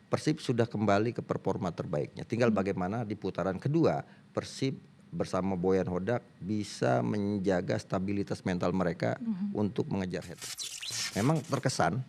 Persib sudah kembali ke performa terbaiknya. Tinggal bagaimana di putaran kedua Persib bersama Boyan Hodak bisa menjaga stabilitas mental mereka untuk mengejar hat-trick. Memang terkesan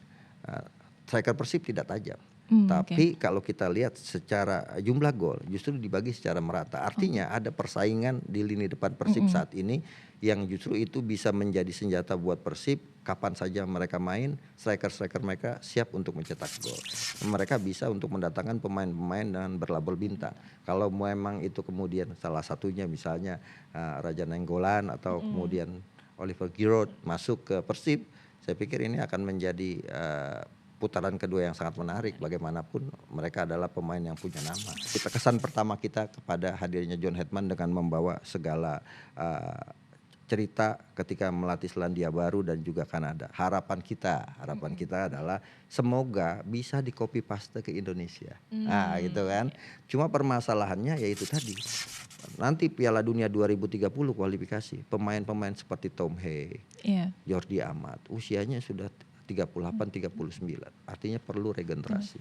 striker Persib tidak tajam. Tapi kalau kita lihat secara jumlah gol justru dibagi secara merata. Artinya ada persaingan di lini depan Persib saat ini yang justru itu bisa menjadi senjata buat Persib. Kapan saja mereka main, striker-striker mereka siap untuk mencetak gol. Mereka bisa untuk mendatangkan pemain-pemain dengan berlabel bintang. Kalau memang itu kemudian salah satunya misalnya Raja Nainggolan atau kemudian Oliver Giroud masuk ke Persib, saya pikir ini akan menjadi putaran kedua yang sangat menarik. Bagaimanapun mereka adalah pemain yang punya nama. Kesan pertama kita kepada hadirnya John Hetman dengan membawa segala cerita ketika melatih Selandia Baru dan juga Kanada. Harapan kita adalah semoga bisa di copy paste ke Indonesia. Nah, gitu kan. Cuma permasalahannya yaitu tadi. Nanti Piala Dunia 2030 kualifikasi, pemain-pemain seperti Tom Hay, Jordi Amat, usianya sudah 38-39. Artinya perlu regenerasi.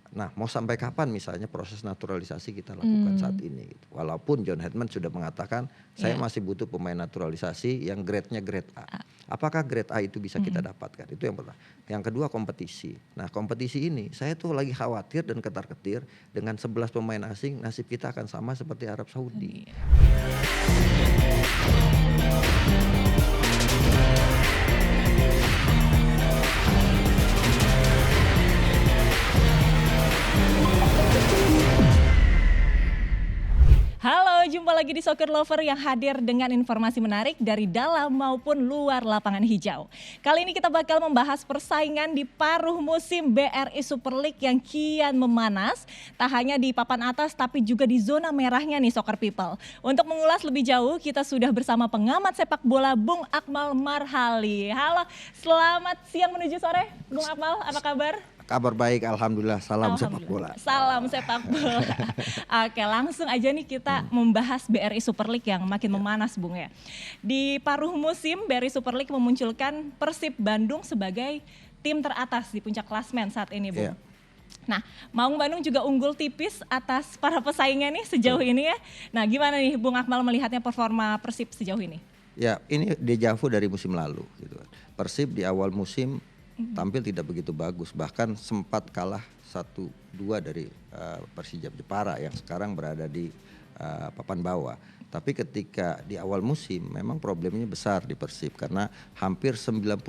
Nah, mau sampai kapan misalnya proses naturalisasi kita lakukan saat ini gitu. Walaupun John Hetman sudah mengatakan saya masih butuh pemain naturalisasi yang grade-nya grade A. Apakah grade A itu bisa kita dapatkan? Itu yang pertama. Yang kedua kompetisi. Nah, kompetisi ini saya tuh lagi khawatir dan ketar-ketir dengan 11 pemain asing nasib kita akan sama seperti Arab Saudi. Halo, jumpa lagi di Soccer Lover yang hadir dengan informasi menarik dari dalam maupun luar lapangan hijau. Kali ini kita bakal membahas persaingan di paruh musim BRI Super League yang kian memanas. Tak hanya di papan atas tapi juga di zona merahnya nih Soccer People. Untuk mengulas lebih jauh kita sudah bersama pengamat sepak bola Bung Akmal Marhali. Halo, selamat siang menuju sore Bung Akmal, apa kabar? Kabar baik, alhamdulillah. Salam sepak bola. Salam sepak bola. Oke, langsung aja nih kita membahas BRI Super League yang makin memanas, Bung ya. Di paruh musim, BRI Super League memunculkan Persib Bandung sebagai tim teratas di puncak klasemen saat ini, Bung. Nah, Maung Bandung juga unggul tipis atas para pesaingnya nih sejauh ini ya. Nah, gimana nih Bung Akmal melihatnya performa Persib sejauh ini? Ya, ini dejavu dari musim lalu gitu. Persib di awal musim tampil tidak begitu bagus, bahkan sempat kalah 1-2 dari Persijap Jepara yang sekarang berada di papan bawah. Tapi ketika di awal musim memang problemnya besar di Persib karena hampir 98%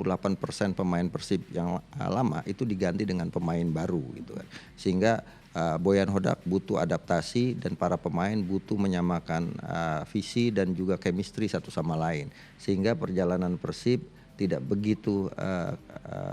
pemain Persib yang lama itu diganti dengan pemain baru gitu kan. Sehingga Boyan Hodak butuh adaptasi dan para pemain butuh menyamakan visi dan juga chemistry satu sama lain. Sehingga perjalanan Persib tidak begitu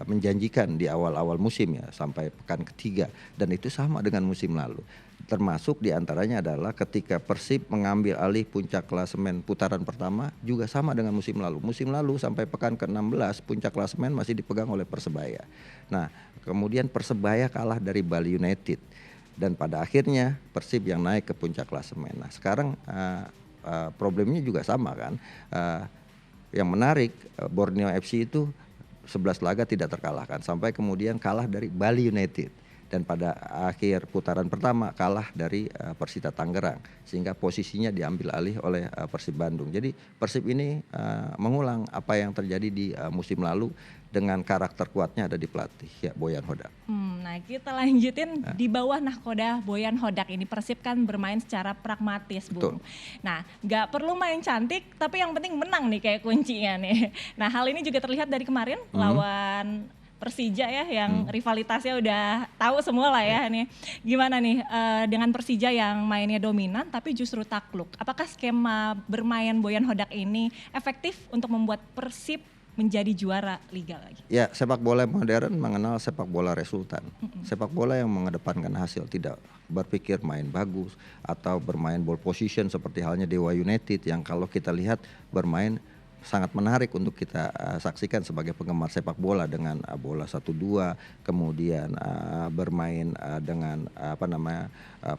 menjanjikan di awal-awal musim ya sampai pekan ketiga, dan itu sama dengan musim lalu. Termasuk diantaranya adalah ketika Persib mengambil alih puncak klasemen putaran pertama juga sama dengan musim lalu. Musim lalu sampai pekan ke-16 puncak klasemen masih dipegang oleh Persebaya. Nah, kemudian Persebaya kalah dari Bali United dan pada akhirnya Persib yang naik ke puncak klasemen. Nah, sekarang problemnya juga sama kan. Yang menarik, Borneo FC itu 11 laga tidak terkalahkan sampai kemudian kalah dari Bali United dan pada akhir putaran pertama kalah dari Persita Tangerang sehingga posisinya diambil alih oleh Persib Bandung. Jadi Persib ini mengulang apa yang terjadi di musim lalu dengan karakter kuatnya ada di pelatih ya Boyan Hodak. Nah kita lanjutin di bawah nahkoda Boyan Hodak ini Persib kan bermain secara pragmatis, Bung. Nah nggak perlu main cantik tapi yang penting menang nih kayak kuncinya nih. Nah hal ini juga terlihat dari kemarin lawan Persija ya yang rivalitasnya udah tahu semua lah ya nih. Gimana nih dengan Persija yang mainnya dominan tapi justru takluk. Apakah skema bermain Boyan Hodak ini efektif untuk membuat Persib menjadi juara liga lagi? Ya, sepak bola modern mengenal sepak bola resultan. Sepak bola yang mengedepankan hasil, tidak berpikir main bagus atau bermain ball position seperti halnya Dewa United yang kalau kita lihat bermain sangat menarik untuk kita saksikan sebagai penggemar sepak bola dengan bola 1-2, kemudian bermain dengan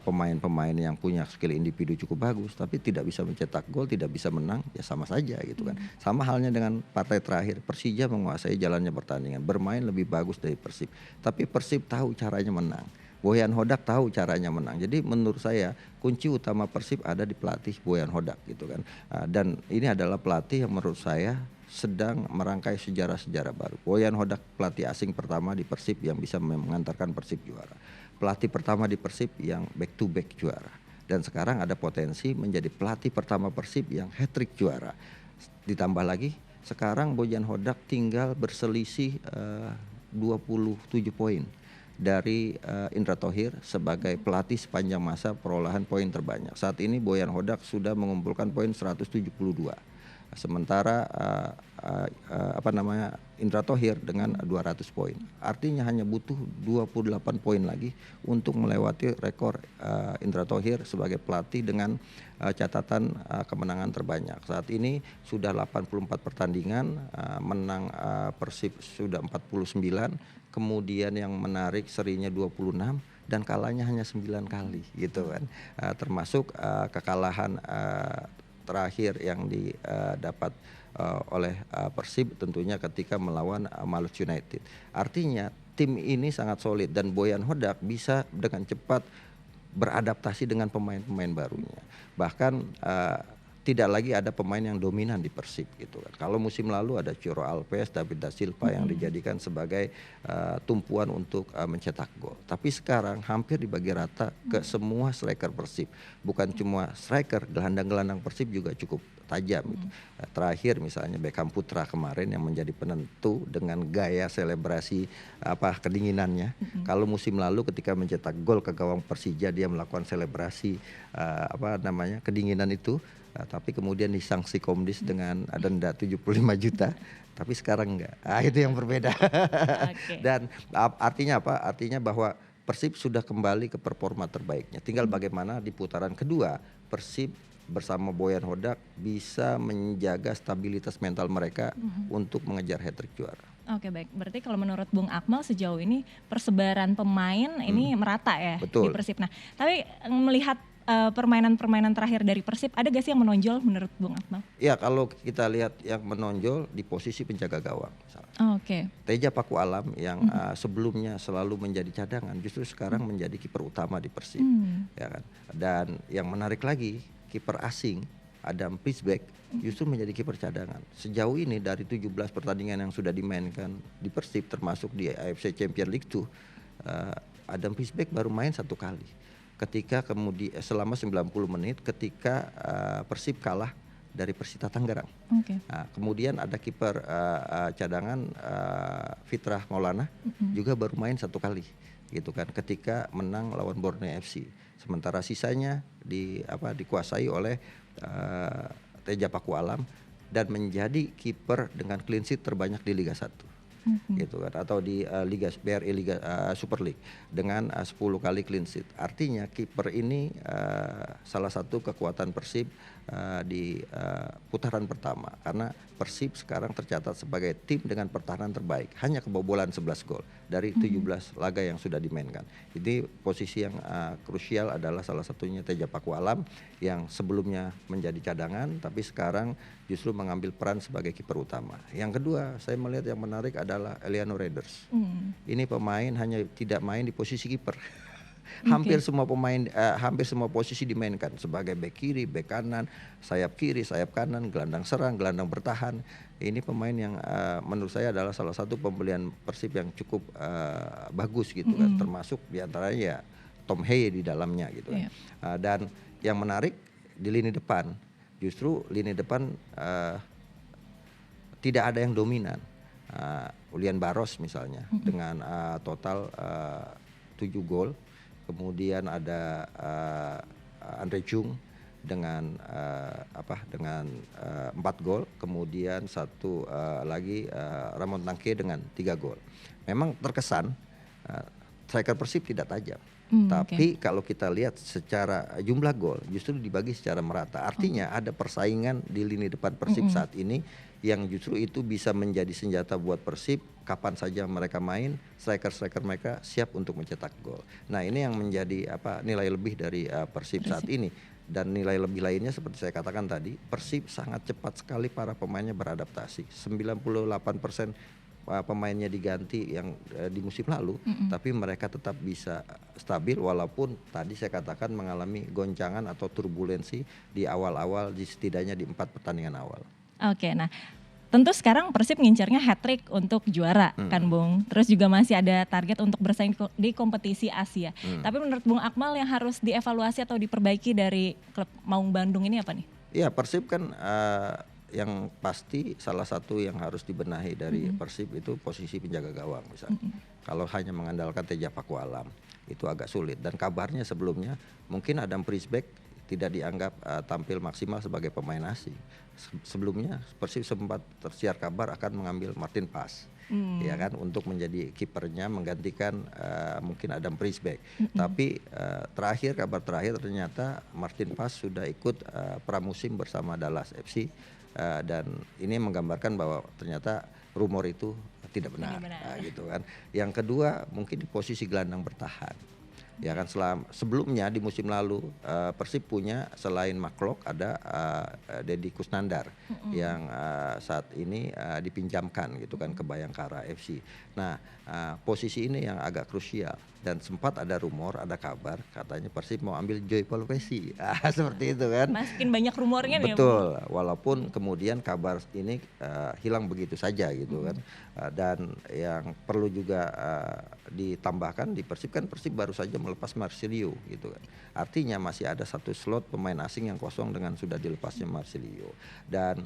pemain-pemain yang punya skill individu cukup bagus, tapi tidak bisa mencetak gol, tidak bisa menang, ya sama saja gitu kan. Sama halnya dengan partai terakhir, Persija menguasai jalannya pertandingan, bermain lebih bagus dari Persib, tapi Persib tahu caranya menang. Boyan Hodak tahu caranya menang. Jadi menurut saya kunci utama Persib ada di pelatih Boyan Hodak gitu kan. Dan ini adalah pelatih yang menurut saya sedang merangkai sejarah-sejarah baru. Boyan Hodak pelatih asing pertama di Persib yang bisa mengantarkan Persib juara. Pelatih pertama di Persib yang back to back juara. Dan sekarang ada potensi menjadi pelatih pertama Persib yang hat-trick juara. Ditambah lagi sekarang Boyan Hodak tinggal berselisih 27 poin dari Indra Thohir sebagai pelatih sepanjang masa perolehan poin terbanyak. Saat ini Boyan Hodak sudah mengumpulkan poin 172. Sementara Indra Thohir dengan 200 poin. Artinya hanya butuh 28 poin lagi untuk melewati rekor Indra Thohir sebagai pelatih dengan catatan kemenangan terbanyak. Saat ini sudah 84 pertandingan, menang Persib sudah 49, kemudian yang menarik serinya 26 dan kalahnya hanya 9 kali gitu kan. Termasuk kekalahan terakhir yang didapat oleh Persib tentunya ketika melawan Maluku United. Artinya tim ini sangat solid dan Boyan Hodak bisa dengan cepat beradaptasi dengan pemain-pemain barunya. Bahkan tidak lagi ada pemain yang dominan di Persib gitu kan. Kalau musim lalu ada Ciro Alves, David da Silva yang dijadikan sebagai tumpuan untuk mencetak gol. Tapi sekarang hampir dibagi rata ke semua striker Persib. Bukan cuma striker, gelandang-gelandang Persib juga cukup tajam gitu. Terakhir misalnya Beckham Putra kemarin yang menjadi penentu dengan gaya selebrasi kedinginannya. Kalau musim lalu ketika mencetak gol ke gawang Persija dia melakukan selebrasi kedinginan itu. Tapi kemudian disanksi Komdis dengan denda 75 juta, tapi sekarang enggak. Itu yang berbeda. Okay. Dan artinya apa? Artinya bahwa Persib sudah kembali ke performa terbaiknya. Tinggal bagaimana di putaran kedua Persib bersama Boyan Hodak bisa menjaga stabilitas mental mereka untuk mengejar hat-trick juara. Oke, baik. Berarti kalau menurut Bung Akmal sejauh ini persebaran pemain ini merata ya. Betul. Di Persib. Nah, tapi melihat permainan-permainan terakhir dari Persib, ada gak sih yang menonjol menurut Bung Akmal? Ya, kalau kita lihat yang menonjol di posisi penjaga gawang. Oke. Teja Paku Alam yang sebelumnya selalu menjadi cadangan, justru sekarang menjadi kiper utama di Persib, ya kan. Dan yang menarik lagi, kiper asing Adam Prisbeck justru menjadi kiper cadangan. Sejauh ini dari 17 pertandingan yang sudah dimainkan di Persib, termasuk di AFC Champions League 2, Adam Prisbeck baru main 1 kali. Ketika kemudian selama 90 menit ketika Persib kalah dari Persita Tangerang. Okay. Nah, kemudian ada kiper cadangan Fitrah Maulana juga baru main 1 kali gitu kan ketika menang lawan Borneo FC. Sementara sisanya dikuasai oleh Teja Paku Alam dan menjadi kiper dengan clean sheet terbanyak di Liga 1. Gitu kan, atau di BRI Liga Super League dengan 10 kali clean sheet. Artinya kiper ini salah satu kekuatan Persib di putaran pertama, karena Persib sekarang tercatat sebagai tim dengan pertahanan terbaik, hanya kebobolan 11 gol dari 17 laga yang sudah dimainkan. Jadi posisi yang krusial adalah salah satunya Teja Paku Alam yang sebelumnya menjadi cadangan tapi sekarang justru mengambil peran sebagai kiper utama. Yang kedua, saya melihat yang menarik adalah Eliano Raiders. Ini pemain hanya tidak main di posisi kiper. Hampir semua pemain, hampir semua posisi dimainkan sebagai bek kiri, bek kanan, sayap kiri, sayap kanan, gelandang serang, gelandang bertahan. Ini pemain yang menurut saya adalah salah satu pembelian Persib yang cukup bagus gitu kan, termasuk diantaranya ya Tom Hey di dalamnya gitu kan. Dan yang menarik di lini depan, justru lini depan tidak ada yang dominan. Ulian Baros misalnya dengan total 7 gol. Kemudian ada Andre Chung dengan 4 gol, kemudian satu lagi Ramon Tangke dengan 3 gol. Memang terkesan striker Persib tidak tajam. Oke. Tapi kalau kita lihat secara jumlah gol justru dibagi secara merata. Artinya ada persaingan di lini depan Persib saat ini yang justru itu bisa menjadi senjata buat Persib kapan saja mereka main, striker-striker mereka siap untuk mencetak gol. Nah, ini yang menjadi nilai lebih dari Persib saat ini. Dan nilai lebih lainnya seperti saya katakan tadi, Persib sangat cepat sekali para pemainnya beradaptasi. 98% pemainnya diganti yang di musim lalu, tapi mereka tetap bisa stabil walaupun tadi saya katakan mengalami goncangan atau turbulensi di awal-awal, setidaknya di 4 pertandingan awal. Oke, nah tentu sekarang Persib ngincernya hat-trick untuk juara kan Bung. Terus juga masih ada target untuk bersaing di kompetisi Asia. Tapi menurut Bung Akmal yang harus dievaluasi atau diperbaiki dari klub Maung Bandung ini apa nih? Iya, Persib kan yang pasti salah satu yang harus dibenahi dari Persib itu posisi penjaga gawang misalnya. Kalau hanya mengandalkan Teja Pakualam itu agak sulit. Dan kabarnya sebelumnya mungkin Adam Priesbeck tidak dianggap tampil maksimal sebagai pemain asing. Sebelumnya Persib sempat tersiar kabar akan mengambil Martin Pas, ya kan, untuk menjadi kipernya menggantikan mungkin Adam Priesbeck. Tapi kabar terakhir ternyata Martin Pas sudah ikut pramusim bersama Dallas FC. Dan ini menggambarkan bahwa ternyata rumor itu tidak benar. Gitu kan. Yang kedua mungkin di posisi gelandang bertahan. Ya kan, sebelumnya di musim lalu Persib punya selain Maklok ada Deddy Kusnandar yang saat ini dipinjamkan gitu kan ke Bayangkara FC. Nah, posisi ini yang agak krusial dan sempat ada rumor, ada kabar katanya Persib mau ambil Joy Polvesi. Seperti itu kan. Makin banyak rumornya nih. Betul, walaupun kemudian kabar ini hilang begitu saja gitu kan. Dan yang perlu juga ditambahkan di Persib kan Persib baru saja melepas Marsilio gitu kan. Artinya masih ada satu slot pemain asing yang kosong dengan sudah dilepasnya Marsilio. Dan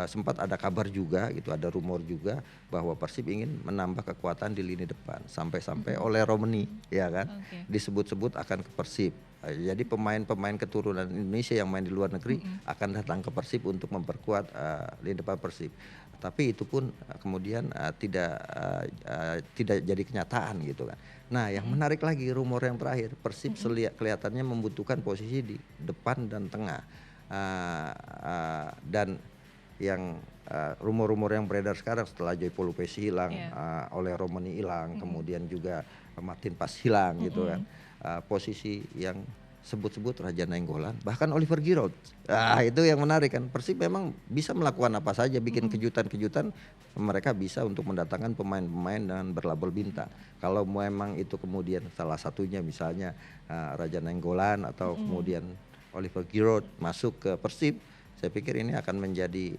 sempat ada kabar juga gitu, ada rumor juga bahwa Persib ingin menambah kekuatan di lini depan sampai-sampai oleh Romani ya kan. Disebut-sebut akan ke Persib. Jadi pemain-pemain keturunan Indonesia yang main di luar negeri akan datang ke Persib untuk memperkuat lini depan Persib. Tapi itu pun kemudian tidak jadi kenyataan gitu kan. Nah, yang menarik lagi rumor yang terakhir, Persib kelihatannya membutuhkan posisi di depan dan tengah. Dan yang rumor-rumor yang beredar sekarang setelah Joy Polvesi hilang, oleh Romani hilang, kemudian juga Martin Pas hilang gitu kan. Posisi yang sebut-sebut Raja Nainggolan, bahkan Oliver Giroud. Itu yang menarik kan. Persib memang bisa melakukan apa saja, bikin kejutan-kejutan. Mereka bisa untuk mendatangkan pemain-pemain dengan berlabel bintang. Kalau memang itu kemudian salah satunya misalnya Raja Nainggolan atau kemudian Oliver Giroud masuk ke Persib, saya pikir ini akan menjadi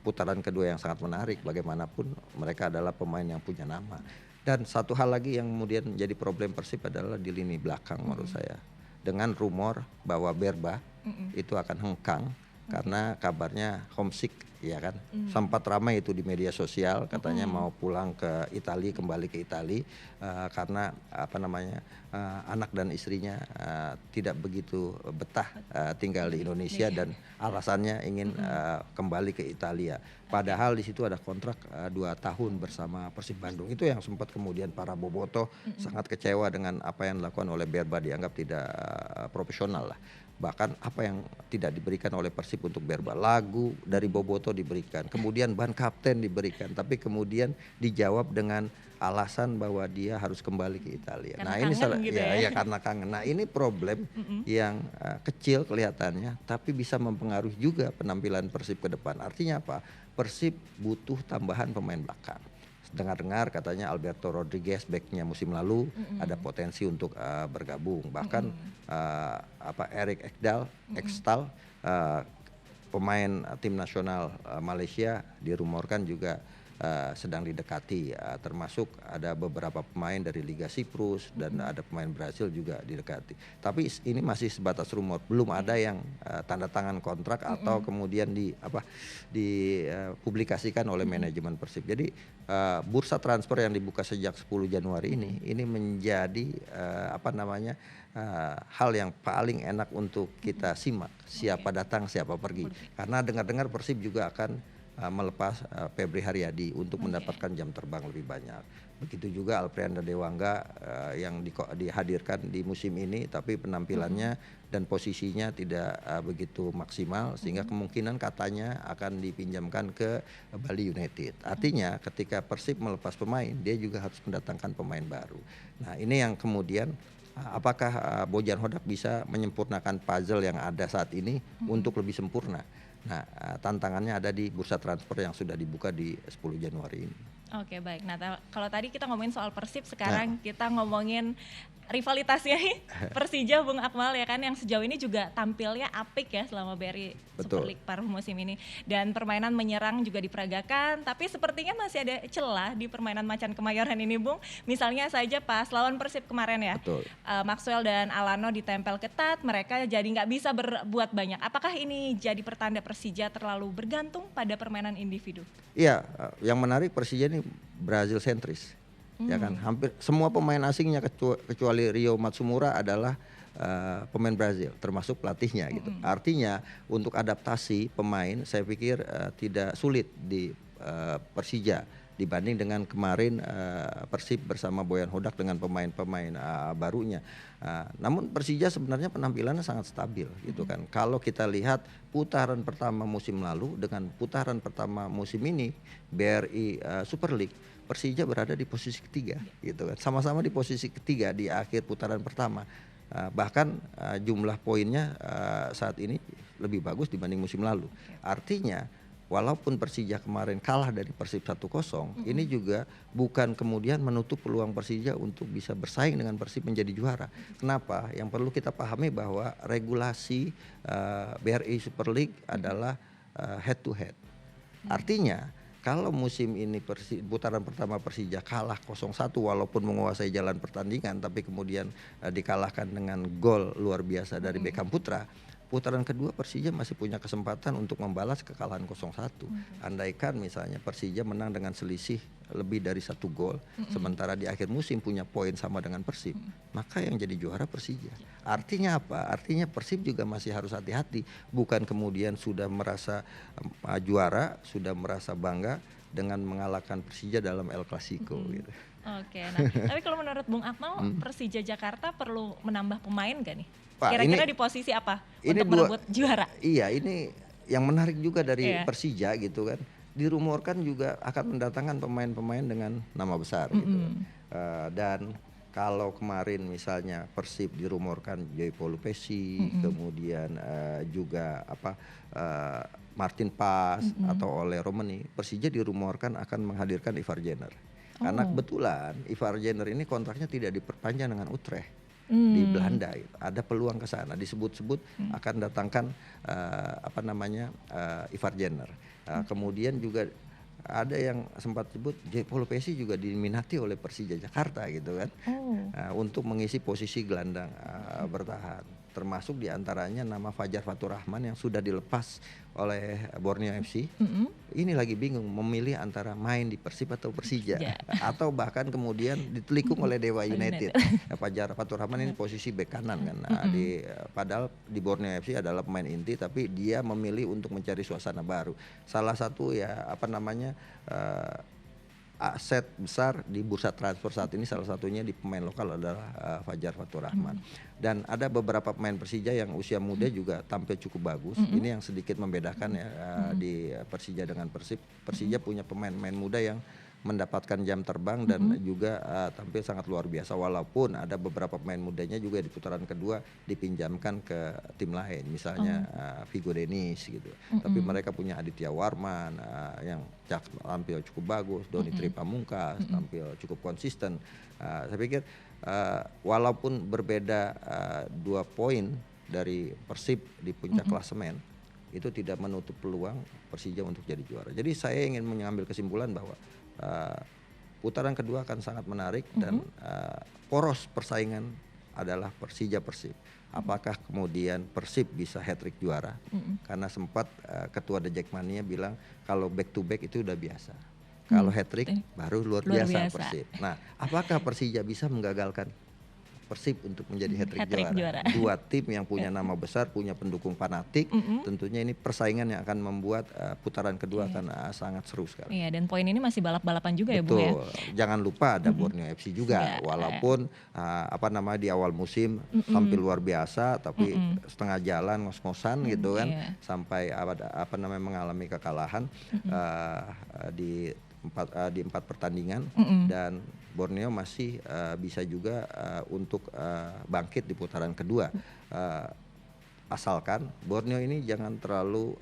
putaran kedua yang sangat menarik. Bagaimanapun mereka adalah pemain yang punya nama. Dan satu hal lagi yang kemudian menjadi problem Persib adalah di lini belakang menurut saya. Dengan rumor bahwa Berba itu akan hengkang karena kabarnya homesick ya kan. Sempat ramai itu di media sosial katanya mau pulang ke Italia, kembali ke Italia karena anak dan istrinya tidak begitu betah tinggal di Indonesia dan alasannya ingin kembali ke Italia. Padahal di situ ada kontrak 2 tahun bersama Persib Bandung. Itu yang sempat kemudian para bobotoh sangat kecewa dengan apa yang dilakukan oleh Berba, dianggap tidak profesional lah. Bahkan apa yang tidak diberikan oleh Persib untuk Berba, lagu dari bobotoh diberikan, kemudian ban kapten diberikan, tapi kemudian dijawab dengan alasan bahwa dia harus kembali ke Italia. Karena nah ini salah gitu ya karena kangen. Nah ini problem yang kecil kelihatannya, tapi bisa mempengaruhi juga penampilan Persib ke depan. Artinya apa? Persib butuh tambahan pemain belakang. Dengar-dengar katanya Alberto Rodriguez backnya musim lalu ada potensi untuk bergabung. Bahkan Erik Ekstal pemain tim nasional Malaysia dirumorkan juga sedang didekati, termasuk ada beberapa pemain dari Liga Siprus dan ada pemain Brasil juga didekati. Tapi ini masih sebatas rumor, belum ada yang tanda tangan kontrak atau kemudian dipublikasikan oleh manajemen Persib. Jadi bursa transfer yang dibuka sejak 10 Januari ini menjadi hal yang paling enak untuk kita simak, siapa datang siapa pergi. Karena dengar-dengar Persib juga akan melepas Febri Haryadi untuk mendapatkan jam terbang lebih banyak. Begitu juga Alprianda Dewangga yang dihadirkan di musim ini, tapi penampilannya dan posisinya tidak begitu maksimal, sehingga kemungkinan katanya akan dipinjamkan ke Bali United. Artinya ketika Persib melepas pemain, dia juga harus mendatangkan pemain baru. Nah ini yang kemudian apakah Bojan Hodak bisa menyempurnakan puzzle yang ada saat ini untuk lebih sempurna. Nah, tantangannya ada di bursa transfer yang sudah dibuka di 10 Januari ini. Oke, baik. Nah, kalau tadi kita ngomongin soal Persib, sekarang kita ngomongin rivalitasnya nih Persija, Bung Akmal, ya kan, yang sejauh ini juga tampilnya apik ya selama BRI Super League paruh musim ini, dan permainan menyerang juga diperagakan, tapi sepertinya masih ada celah di permainan Macan Kemayoran ini, Bung. Misalnya saja pas lawan Persib kemarin ya, Maxwell dan Alano ditempel ketat, mereka jadi nggak bisa berbuat banyak. Apakah ini jadi pertanda Persija terlalu bergantung pada permainan individu? Iya, yang menarik Persija ini Brazil sentris. Ya kan, hampir semua pemain asingnya kecuali Rio Matsumura adalah pemain Brazil, termasuk pelatihnya gitu. Artinya untuk adaptasi pemain saya pikir tidak sulit di Persija dibanding dengan kemarin Persib bersama Boyan Hodak dengan pemain-pemain barunya. Namun Persija sebenarnya penampilannya sangat stabil gitu kan. Kalau kita lihat putaran pertama musim lalu dengan putaran pertama musim ini BRI Super League, Persija berada di posisi ketiga gitu kan. Sama-sama di posisi ketiga di akhir putaran pertama. Bahkan jumlah poinnya saat ini lebih bagus dibanding musim lalu. Artinya walaupun Persija kemarin kalah dari Persib 1-0, ini juga bukan kemudian menutup peluang Persija untuk bisa bersaing dengan Persib menjadi juara. Kenapa? Yang perlu kita pahami bahwa regulasi BRI Super League adalah head to head. Artinya kalau musim ini putaran pertama Persija kalah 0-1 walaupun menguasai jalan pertandingan, tapi kemudian dikalahkan dengan gol luar biasa dari Beckham Putra, putaran kedua Persija masih punya kesempatan untuk membalas kekalahan 0-1. Andaikan misalnya Persija menang dengan selisih lebih dari 1 gol, sementara di akhir musim punya poin sama dengan Persib, maka yang jadi juara Persija. Artinya apa? Artinya Persib juga masih harus hati-hati, bukan kemudian sudah merasa juara, sudah merasa bangga dengan mengalahkan Persija dalam El Clasico gitu. Oke, nah tapi kalau menurut Bung Akmal, Persija Jakarta perlu menambah pemain gak nih? Pak, kira-kira di posisi apa untuk merebut juara? Iya, ini yang menarik juga dari Persija gitu kan. Dirumorkan juga akan mendatangkan pemain-pemain dengan nama besar gitu. Dan kalau kemarin misalnya Persib dirumorkan Joy Polupesi, kemudian juga Martin Pas atau Ole Romani, Persija dirumorkan akan menghadirkan Ivar Jenner. Karena kebetulan Ivar Jenner ini kontraknya tidak diperpanjang dengan Utrecht di Belanda gitu. Ada peluang ke sana, disebut-sebut akan datangkan Ivar Jenner. Kemudian juga ada yang sempat sebut Joy Polupesi juga diminati oleh Persija Jakarta gitu kan, untuk mengisi posisi gelandang bertahan, termasuk diantaranya nama Fajar Fatur Rahman yang sudah dilepas oleh Borneo FC. Ini lagi bingung memilih antara main di Persib atau Persija, atau bahkan kemudian ditelikung oleh Dewa United. Fajar Fatur Rahman ini posisi bek kanan kan, padahal di Borneo FC adalah pemain inti, tapi dia memilih untuk mencari suasana baru. Salah satu aset besar di bursa transfer saat ini, salah satunya di pemain lokal adalah Fajar Fatur Rahman. Dan ada beberapa pemain Persija yang usia muda juga tampil cukup bagus. Ini yang sedikit membedakan ya di Persija dengan Persib. Persija punya pemain-pemain muda yang mendapatkan jam terbang dan juga tampil sangat luar biasa, walaupun ada beberapa pemain mudanya juga di putaran kedua dipinjamkan ke tim lain, misalnya Vigo Denis gitu. Tapi mereka punya Aditya Warman yang tampil cukup bagus, Doni Tripamungkas tampil cukup konsisten. Saya pikir walaupun berbeda 2 poin dari Persib di puncak klasemen, itu tidak menutup peluang Persija untuk jadi juara. Jadi saya ingin mengambil kesimpulan bahwa putaran kedua akan sangat menarik dan poros persaingan adalah Persija Persib. Apakah kemudian Persib bisa hat-trick juara? Karena sempat ketua The Jackmania bilang kalau back to back itu udah biasa. Kalau hat-trick baru luar biasa Persib. Nah, apakah Persija bisa menggagalkan Persib untuk menjadi hat-trick Hat-trick juara. Dua tim yang punya nama besar, punya pendukung fanatik. Tentunya ini persaingan yang akan membuat putaran kedua akan sangat seru sekali. Iya, dan poin ini masih balap-balapan juga ya Bung ya. Betul. Jangan lupa ada Borneo FC juga. Walaupun di awal musim tampil luar biasa, tapi setengah jalan ngos-ngosan gitu kan, sampai mengalami kekalahan di empat pertandingan, dan Borneo masih bisa juga untuk bangkit di putaran kedua, asalkan Borneo ini jangan terlalu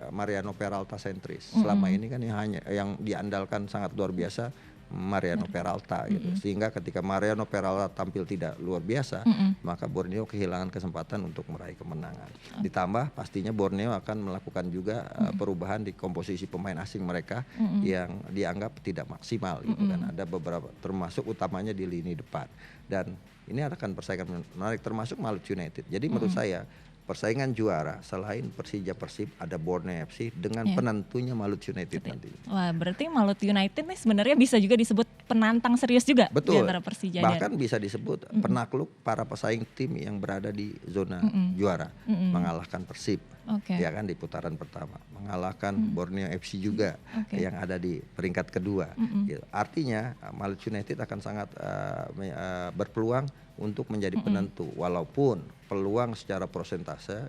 Mariano Peralta sentris. Selama ini kan yang diandalkan sangat luar biasa Mariano Peralta gitu. Sehingga ketika Mariano Peralta tampil tidak luar biasa, maka Borneo kehilangan kesempatan untuk meraih kemenangan. Ditambah pastinya Borneo akan melakukan juga perubahan di komposisi pemain asing mereka yang dianggap tidak maksimal gitu kan. Ada beberapa, termasuk utamanya di lini depan. Dan ini akan persaingan menarik, termasuk Malut United. Jadi menurut saya persaingan juara selain Persija Persib ada Borneo FC dengan penentunya Malut United nanti. Wah, berarti Malut United nih sebenarnya bisa juga disebut penantang serius juga. Betul. Di antara Persija bahkan bisa disebut penakluk para pesaing tim yang berada di zona juara, mengalahkan Persib. Ya kan di putaran pertama, mengalahkan Borneo FC juga yang ada di peringkat kedua. Gitu. Artinya Malut United akan sangat berpeluang untuk menjadi penentu, walaupun peluang secara persentase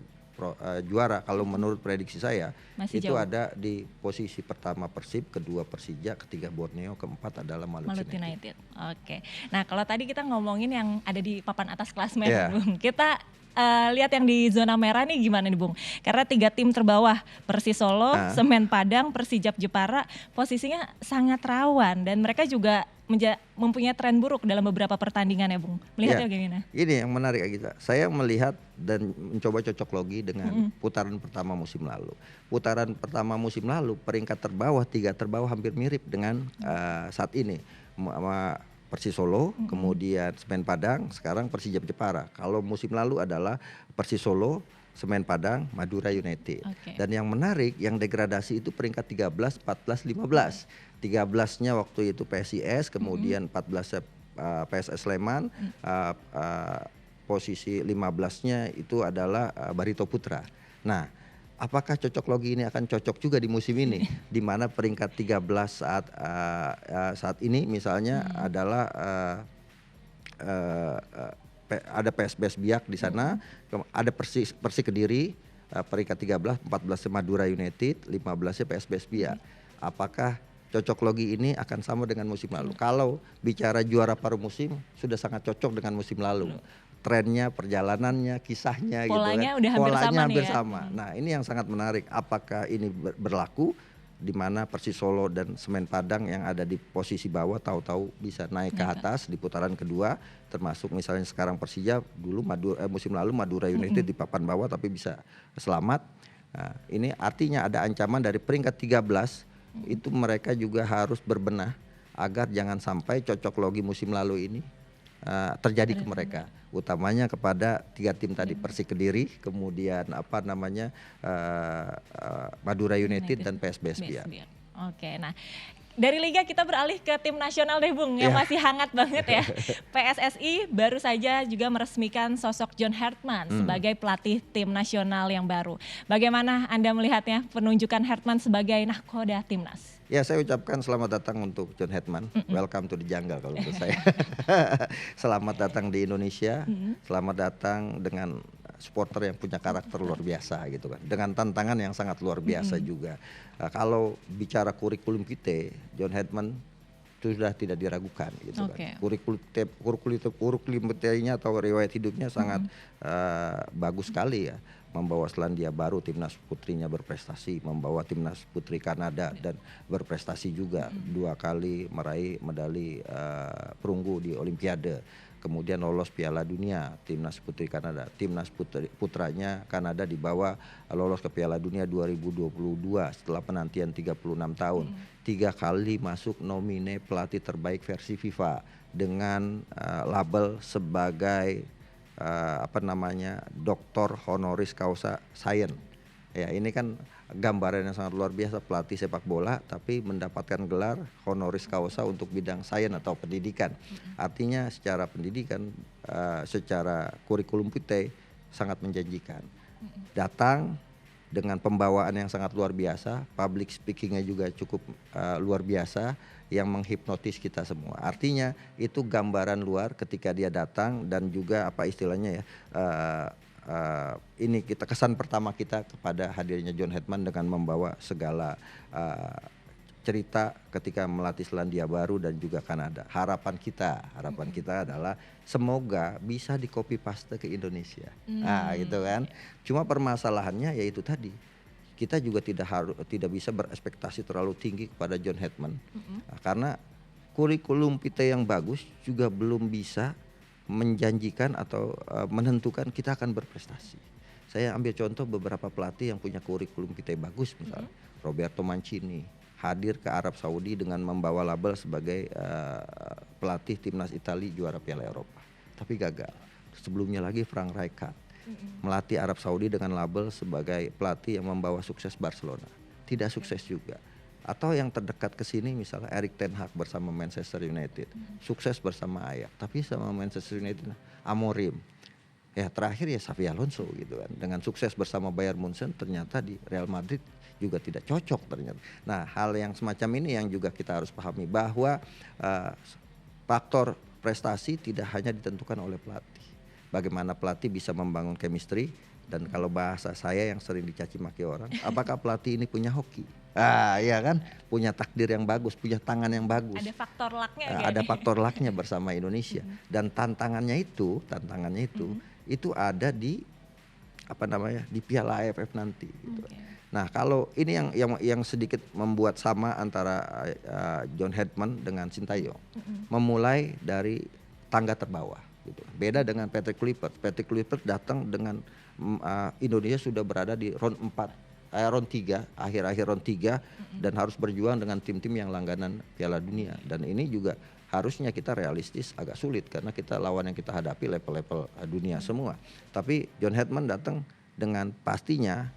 juara kalau menurut prediksi saya masih itu jauh. Ada di posisi pertama Persib, kedua Persija, ketiga Borneo, keempat adalah Malut United. Oke. Nah, kalau tadi kita ngomongin yang ada di papan atas klasmen, Bung. Kita lihat yang di zona merah nih gimana nih Bung? Karena 3 tim terbawah, Persis Solo, Semen Padang, Persijap Jepara, posisinya sangat rawan dan mereka juga mempunyai tren buruk dalam beberapa pertandingan ya Bung. Melihatnya gimana? Ini yang menarik kita. Saya melihat dan mencoba cocok logi dengan putaran pertama musim lalu. Putaran pertama musim lalu peringkat terbawah, 3 terbawah hampir mirip dengan saat ini. Persis Solo, kemudian Semen Padang, sekarang Persijap Jepara. Kalau musim lalu adalah Persis Solo, Semen Padang, Madura United. Dan yang menarik, yang degradasi itu peringkat 13, 14, 15. 13-nya waktu itu PSIS, kemudian 14-nya PSS Sleman, posisi 15-nya itu adalah Barito Putra. Nah, apakah cocok logi ini akan cocok juga di musim ini, di mana peringkat 13 saat ini misalnya adalah ada PSBS Biak di sana, ada Persi Kediri peringkat 13, 14 Madura United, 15-nya PSBS Biak. Apakah cocok logi ini akan sama dengan musim lalu? Kalau bicara juara paruh musim sudah sangat cocok dengan musim lalu. Trennya, perjalanannya, kisahnya polanya gitu kan. Polanya hampir sama. Nah, ini yang sangat menarik. Apakah ini berlaku di mana Persis Solo dan Semen Padang yang ada di posisi bawah tahu-tahu bisa naik ke atas di putaran kedua, termasuk misalnya sekarang Persija dulu musim lalu Madura United di papan bawah tapi bisa selamat. Nah, ini artinya ada ancaman dari peringkat 13 itu mereka juga harus berbenah agar jangan sampai cocok logi musim lalu ini terjadi ke mereka, utamanya kepada 3 tim tadi, Persik Kediri, kemudian Madura United dan PSBS Biak. Oke, nah dari Liga kita beralih ke tim nasional deh Bung, yang masih hangat banget ya. PSSI baru saja juga meresmikan sosok John Hertman sebagai pelatih tim nasional yang baru. Bagaimana Anda melihatnya penunjukan Hertman sebagai nahkoda timnas? Ya, saya ucapkan selamat datang untuk John Hertman. Welcome to the jungle kalau menurut saya. Selamat datang di Indonesia. Selamat datang dengan supporter yang punya karakter luar biasa gitu kan. Dengan tantangan yang sangat luar biasa juga. Kalau bicara kurikulum kita, John Hertman itu sudah tidak diragukan gitu kan. Kurikulum kitanya atau riwayat hidupnya sangat bagus sekali ya. Membawa Selandia Baru, timnas putrinya berprestasi, membawa timnas putri Kanada dan berprestasi juga 2 kali meraih medali perunggu di Olimpiade. Kemudian lolos Piala Dunia, timnas putri Kanada, timnas putranya Kanada dibawa lolos ke Piala Dunia 2022 setelah penantian 36 tahun. 3 kali masuk nomine pelatih terbaik versi FIFA dengan label sebagai Doktor Honoris Causa Science Ya, ini kan gambaran yang sangat luar biasa, pelatih sepak bola tapi mendapatkan gelar honoris causa untuk bidang sains atau pendidikan. Artinya secara pendidikan, secara kurikulum vitae sangat menjanjikan. Datang dengan pembawaan yang sangat luar biasa, public speakingnya juga cukup luar biasa yang menghipnotis kita semua. Artinya itu gambaran luar ketika dia datang, dan juga apa istilahnya ya, ini kita kesan pertama kita kepada hadirnya John Hetman dengan membawa segala cerita ketika melatih Selandia Baru dan juga Kanada. Harapan kita adalah semoga bisa di copy paste ke Indonesia. Nah, gitu kan. Cuma permasalahannya yaitu tadi, kita juga tidak bisa berekspektasi terlalu tinggi kepada John Hetman. Nah, karena kurikulum vitae yang bagus juga belum bisa menjanjikan atau menentukan kita akan berprestasi. Saya ambil contoh beberapa pelatih yang punya kurikulum vitae bagus, misalnya Roberto Mancini hadir ke Arab Saudi dengan membawa label sebagai pelatih timnas Italia juara Piala Eropa, tapi gagal. Sebelumnya lagi Frank Rijkaard melatih Arab Saudi dengan label sebagai pelatih yang membawa sukses Barcelona, tidak sukses juga. Atau yang terdekat ke sini misalnya Erik ten Hag bersama Manchester United, sukses bersama Ajax, tapi sama Manchester United Amorim. Ya terakhir ya Xavi Alonso gitu kan, dengan sukses bersama Bayern Munchen, ternyata di Real Madrid juga tidak cocok ternyata. Nah, hal yang semacam ini yang juga kita harus pahami, bahwa faktor prestasi tidak hanya ditentukan oleh pelatih. Bagaimana pelatih bisa membangun chemistry, dan kalau bahasa saya yang sering dicaci maki orang, apakah pelatih ini punya hoki? Iya kan, punya takdir yang bagus, punya tangan yang bagus. Ada faktor lucknya. Ada faktor lucknya bersama Indonesia. Dan tantangannya itu itu ada di di Piala AFF nanti. Gitu. Nah, kalau ini yang sedikit membuat sama antara John Hetman dengan Sintayong, memulai dari tangga terbawah. Gitu. Beda dengan Patrick Kluivert. Patrick Kluivert datang dengan Indonesia sudah berada di round 3, akhir-akhir round 3, dan harus berjuang dengan tim-tim yang langganan Piala Dunia. Dan ini juga harusnya kita realistis, agak sulit karena kita lawan yang kita hadapi level-level dunia semua. Tapi John Hetman datang dengan pastinya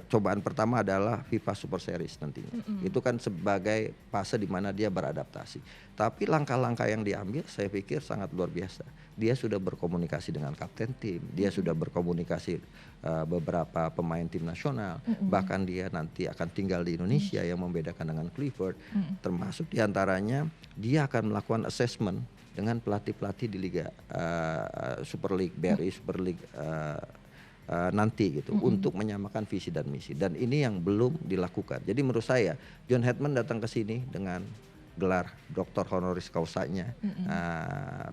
cobaan pertama adalah FIFA Super Series nantinya. Itu kan sebagai fase di mana dia beradaptasi. Tapi langkah-langkah yang diambil saya pikir sangat luar biasa. Dia sudah berkomunikasi dengan kapten tim, dia sudah berkomunikasi beberapa pemain tim nasional, bahkan dia nanti akan tinggal di Indonesia, yang membedakan dengan Kluivert. Termasuk diantaranya dia akan melakukan assessment dengan pelatih-pelatih di Liga Super League, BRI Super League nanti gitu, untuk menyamakan visi dan misi, dan ini yang belum dilakukan. Jadi menurut saya John Hetman datang ke sini dengan gelar doktor honoris causanya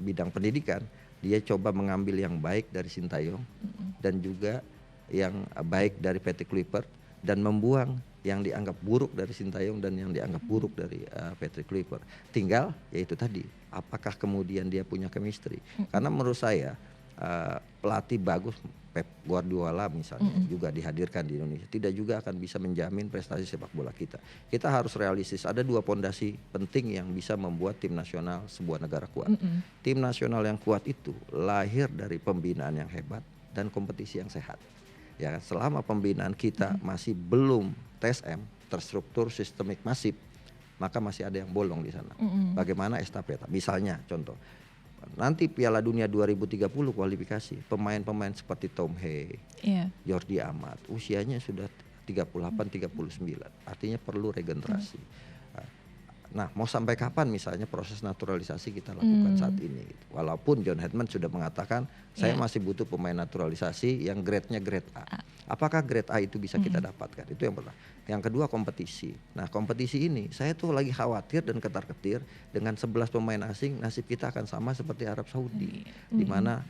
bidang pendidikan, dia coba mengambil yang baik dari Sintayong dan juga yang baik dari Patrick Kluivert, dan membuang yang dianggap buruk dari Sintayong dan yang dianggap buruk dari Patrick Kluivert. Tinggal yaitu tadi, apakah kemudian dia punya chemistry. Karena menurut saya pelatih bagus Pep Guardiola misalnya juga dihadirkan di Indonesia, tidak juga akan bisa menjamin prestasi sepak bola kita. Kita harus realistis, ada 2 pondasi penting yang bisa membuat tim nasional sebuah negara kuat. Tim nasional yang kuat itu lahir dari pembinaan yang hebat dan kompetisi yang sehat. Ya, selama pembinaan kita masih belum TSM, terstruktur sistemik masif, maka masih ada yang bolong di sana. Bagaimana estafeta? Misalnya contoh, nanti Piala Dunia 2030 kualifikasi, pemain-pemain seperti Tom Hay, Jordi Amat, usianya sudah 38-39, artinya perlu regenerasi. Nah, mau sampai kapan misalnya proses naturalisasi kita lakukan saat ini gitu. Walaupun John Hetman sudah mengatakan saya masih butuh pemain naturalisasi yang grade-nya grade A. Apakah grade A itu bisa kita dapatkan? Itu yang pertama. Yang kedua, kompetisi. Nah, kompetisi ini saya tuh lagi khawatir dan ketar-ketir dengan 11 pemain asing, nasib kita akan sama seperti Arab Saudi, di mana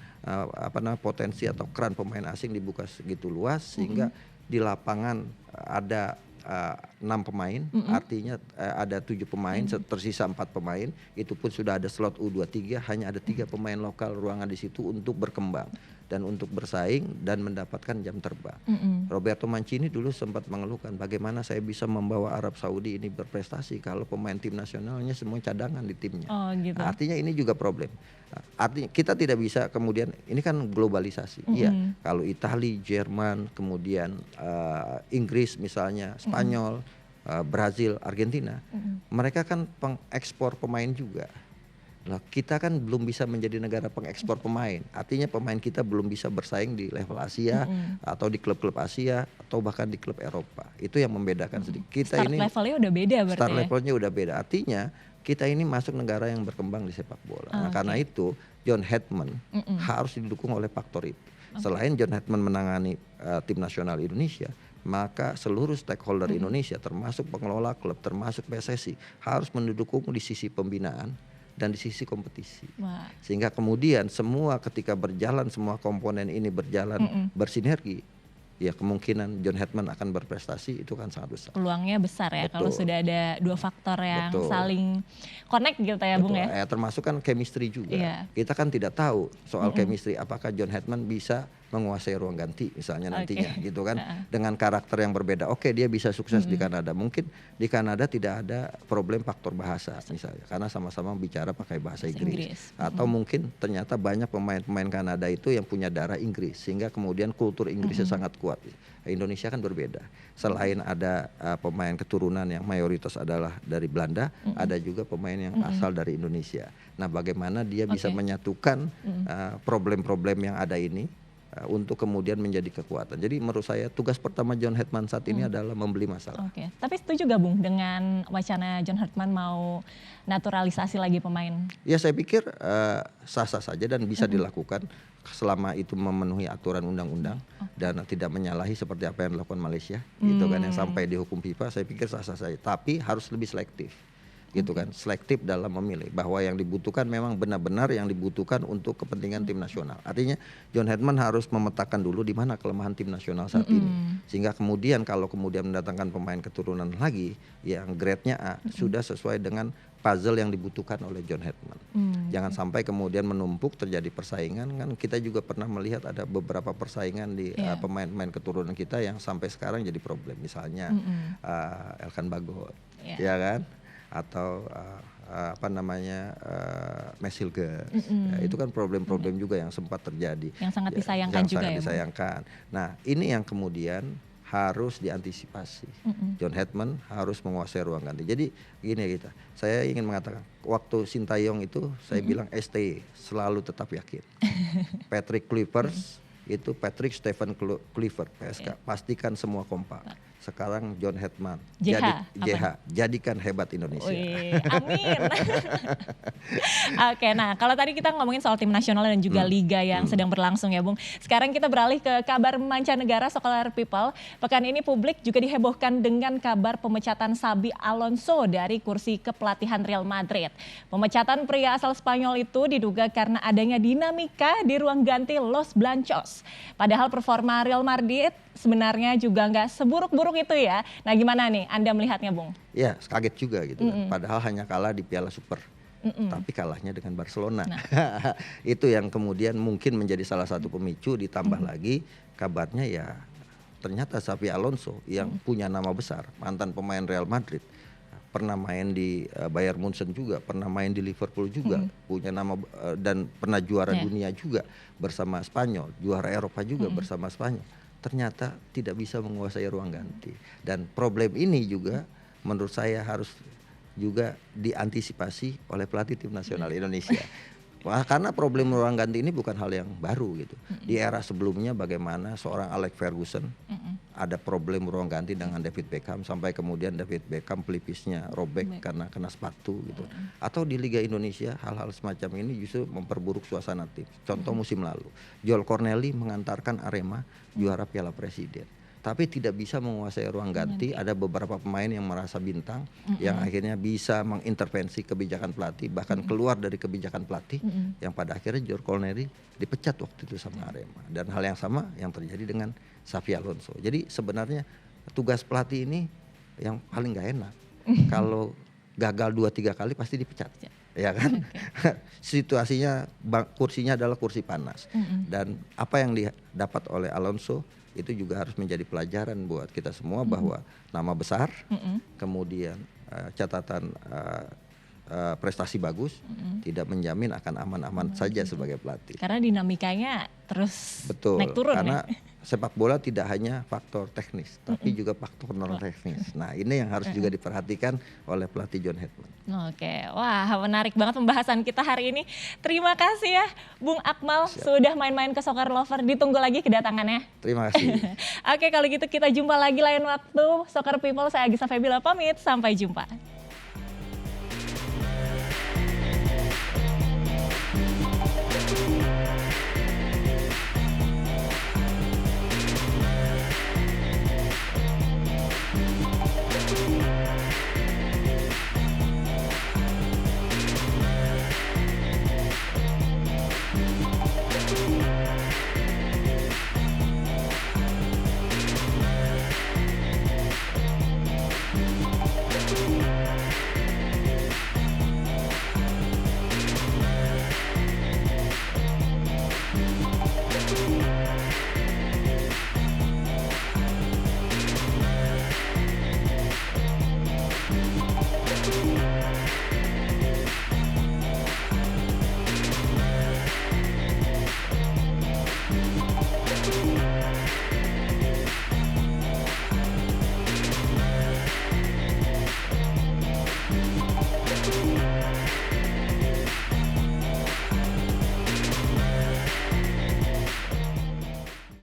potensi atau keran pemain asing dibuka segitu luas sehingga di lapangan ada 6 pemain, artinya ada 7 pemain, tersisa 4 pemain, itu pun sudah ada slot U23, hanya ada 3 pemain lokal ruangan di situ untuk berkembang. dan untuk bersaing dan mendapatkan jam terbang. Roberto Mancini dulu sempat mengeluhkan bagaimana saya bisa membawa Arab Saudi ini berprestasi kalau pemain tim nasionalnya semua cadangan di timnya. Oh gitu. Nah, artinya ini juga problem. Artinya kita tidak bisa kemudian, ini kan globalisasi. Iya, kalau Italia, Jerman, kemudian Inggris misalnya, Spanyol, Brazil, Argentina, mereka kan pengekspor pemain juga. Nah, kita kan belum bisa menjadi negara pengekspor pemain. Artinya pemain kita belum bisa bersaing di level Asia atau di klub-klub Asia atau bahkan di klub Eropa. Itu yang membedakan sedikit. Kita Start ini levelnya udah beda berarti start ya? levelnya udah beda. Artinya kita ini masuk negara yang berkembang di sepak bola. Nah, karena itu John Hedman harus didukung oleh faktor itu. Selain John Hedman menangani tim nasional Indonesia, maka seluruh stakeholder Indonesia termasuk pengelola klub, termasuk PSSI harus mendukung di sisi pembinaan dan di sisi kompetisi. Wah. Sehingga kemudian semua ketika berjalan, semua komponen ini berjalan bersinergi, ya kemungkinan John Hedman akan berprestasi itu kan sangat besar. Peluangnya besar ya kalau Betul. sudah ada dua faktor yang Betul. saling connect gitu ya Bung Betul. ya? Termasuk kan chemistry juga. Iya. Kita kan tidak tahu soal chemistry apakah John Hedman bisa menguasai ruang ganti misalnya nantinya gitu kan, dengan karakter yang berbeda. Oke, dia bisa sukses di Kanada. Mungkin di Kanada tidak ada problem faktor bahasa misalnya karena sama-sama bicara pakai bahasa Inggris. Atau mungkin ternyata banyak pemain-pemain Kanada itu yang punya darah Inggris sehingga kemudian kultur Inggrisnya sangat kuat. Indonesia kan berbeda. Selain ada pemain keturunan yang mayoritas adalah dari Belanda, ada juga pemain yang asal dari Indonesia. Nah, bagaimana dia bisa menyatukan problem-problem yang ada ini untuk kemudian menjadi kekuatan. Jadi menurut saya tugas pertama John Hedman saat ini adalah membeli masalah. Oke, tapi setuju gak Bung dengan wacana John Hedman mau naturalisasi lagi pemain? Ya saya pikir sah-sah saja dan bisa dilakukan selama itu memenuhi aturan undang-undang dan tidak menyalahi seperti apa yang dilakukan Malaysia gitu kan, yang sampai dihukum FIFA. Saya pikir sah-sah saja, tapi harus lebih selektif gitu kan, selektif dalam memilih bahwa yang dibutuhkan memang benar-benar yang dibutuhkan untuk kepentingan tim nasional. Artinya John Hedman harus memetakan dulu di mana kelemahan tim nasional saat ini, sehingga kemudian kalau kemudian mendatangkan pemain keturunan lagi yang grade-nya A sudah sesuai dengan puzzle yang dibutuhkan oleh John Hedman. Jangan sampai kemudian menumpuk terjadi persaingan. Kan kita juga pernah melihat ada beberapa persaingan di pemain-pemain keturunan kita yang sampai sekarang jadi problem. Misalnya Elkan Bagot, ya kan? Atau Mesilges. Ya, itu kan problem-problem juga yang sempat terjadi. Yang sangat Ya, disayangkan yang juga sangat ya, disayangkan. Nah, ini yang kemudian harus diantisipasi. John Hedman harus menguasai ruang ganti. Jadi gini saya ingin mengatakan waktu Sintayong itu saya bilang ST selalu tetap yakin. Patrick Kluivert itu Patrick Stephen Kluivert PSK pastikan semua kompak. Sekarang John Hedman jadikan hebat Indonesia. Wih, amin. Oke, nah kalau tadi kita ngomongin soal tim nasional dan juga liga yang sedang berlangsung ya Bung. Sekarang kita beralih ke kabar mancanegara Soccer People. Pekan ini publik juga dihebohkan dengan kabar pemecatan Xabi Alonso dari kursi kepelatihan Real Madrid. Pemecatan pria asal Spanyol itu diduga karena adanya dinamika di ruang ganti Los Blancos. Padahal performa Real Madrid sebenarnya juga nggak seburuk-buruk itu ya. Nah gimana nih Anda melihatnya Bung? Ya kaget juga gitu kan. Padahal hanya kalah di Piala Super. Tapi kalahnya dengan Barcelona. Itu yang kemudian mungkin menjadi salah satu pemicu, ditambah lagi kabarnya ya ternyata Xabi Alonso yang punya nama besar, mantan pemain Real Madrid. Pernah main di Bayern Munchen juga, pernah main di Liverpool juga, punya nama dan pernah juara dunia juga bersama Spanyol, juara Eropa juga bersama Spanyol. Ternyata tidak bisa menguasai ruang ganti. Dan problem ini juga menurut saya harus juga diantisipasi oleh pelatih tim nasional Indonesia. Wah, karena problem ruang ganti ini bukan hal yang baru gitu. Di era sebelumnya bagaimana seorang Alex Ferguson ada problem ruang ganti dengan David Beckham sampai kemudian David Beckham pelipisnya robek karena kena sepatu gitu. Atau di Liga Indonesia hal-hal semacam ini justru memperburuk suasana tim. Contoh musim lalu, Joel Corneli mengantarkan Arema juara Piala Presiden. Tapi tidak bisa menguasai ruang ganti. Ada beberapa pemain yang merasa bintang, yang akhirnya bisa mengintervensi kebijakan pelatih, bahkan keluar dari kebijakan pelatih, yang pada akhirnya Joel Corneli dipecat waktu itu sama Arema. Dan hal yang sama yang terjadi dengan Xabi Alonso. Jadi sebenarnya tugas pelatih ini yang paling gak enak. Kalau gagal 2-3 kali pasti dipecat. ya kan? Situasinya kursinya adalah kursi panas. Dan apa yang didapat oleh Alonso itu juga harus menjadi pelajaran buat kita semua bahwa nama besar, kemudian catatan prestasi bagus tidak menjamin akan aman-aman saja sebagai pelatih. Karena dinamikanya terus Betul, naik turun karena ya. sepak bola tidak hanya faktor teknis, tapi juga faktor non teknis. Nah, ini yang harus juga diperhatikan oleh pelatih John Hedman. Oke, wah menarik banget pembahasan kita hari ini. Terima kasih ya Bung Akmal sudah main-main ke Soccer Lover. Ditunggu lagi kedatangannya. Terima kasih. Oke, kalau gitu kita jumpa lagi lain waktu. Soccer People, saya Agisa Febila pamit. Sampai jumpa.